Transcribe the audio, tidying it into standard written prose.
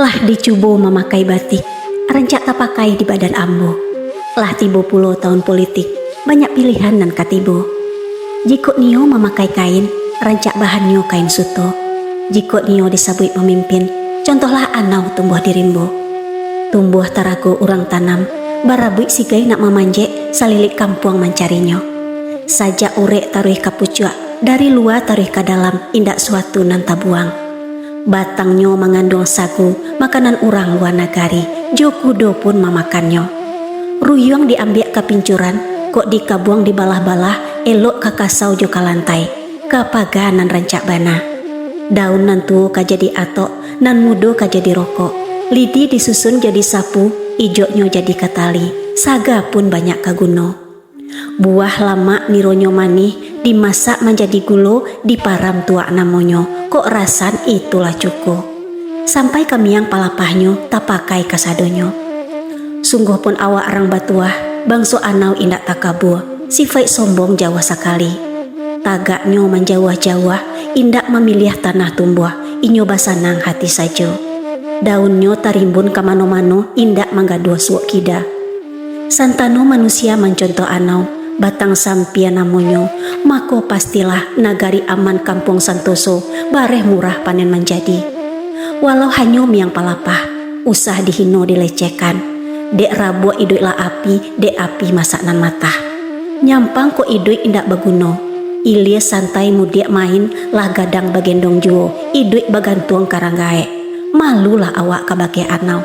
Lah dicubo memakai batik, rancak tak pakai di badan ambo. Lah tibo pulo tahun politik, banyak pilihan dan katibo. Jikut nio memakai kain, rancak bahan nio kain suto. Jikut nio disabui pemimpin, contohlah anau tumbuh di rimbo. Tumbuh tarago urang tanam, barabui sigai nak memanjek, salilik kampuang mencarinya. Sajak urek taruh kapucua, dari luar taruh ke dalam, indak suatu nan tabuang. Batangnya mengandung sagu, makanan urang luar nagari, jokudo pun memakannya. Ruyung diambil ke pincuran, kok dikabuang di balah-balah, elok ke kasau joka lantai, ke paga nan rancak bana. Daun nan tuo ka jadi atok, nan mudo ka jadi rokok, lidi disusun jadi sapu, ijoknya jadi katali, saga pun banyak kaguno. Buah lama nironyo manih, dimasak menjadi gulo, diparam tua namonyo, kok rasan itulah cukup. Sampai kamiang palapahnya tak pakai kasadonyo. Sungguh pun awak arang batuah, bangso anau indak takabur, sifat sombong Jawa sekali. Tagaknyo menjawah-jawah, indak memilih tanah tumbuh, inyo basanang hati saja. Daunnya tarimbun ke mano-mano, indak manggaduh suok kida. Santano manusia mencontoh anau, batang sampia namonyo, mako pastilah nagari aman kampung Santoso, bareh murah panen menjadi. Walau hanya miang palapah, usah dihino dilecehkan, dek rabuak iduk lah api, dek api masaknan matah. Nyampang ko iduk indak baguno, ilia santai mudiak main, lah gadang bagendong juo, iduk bagantuang karanggae. Malulah awak kabake anau,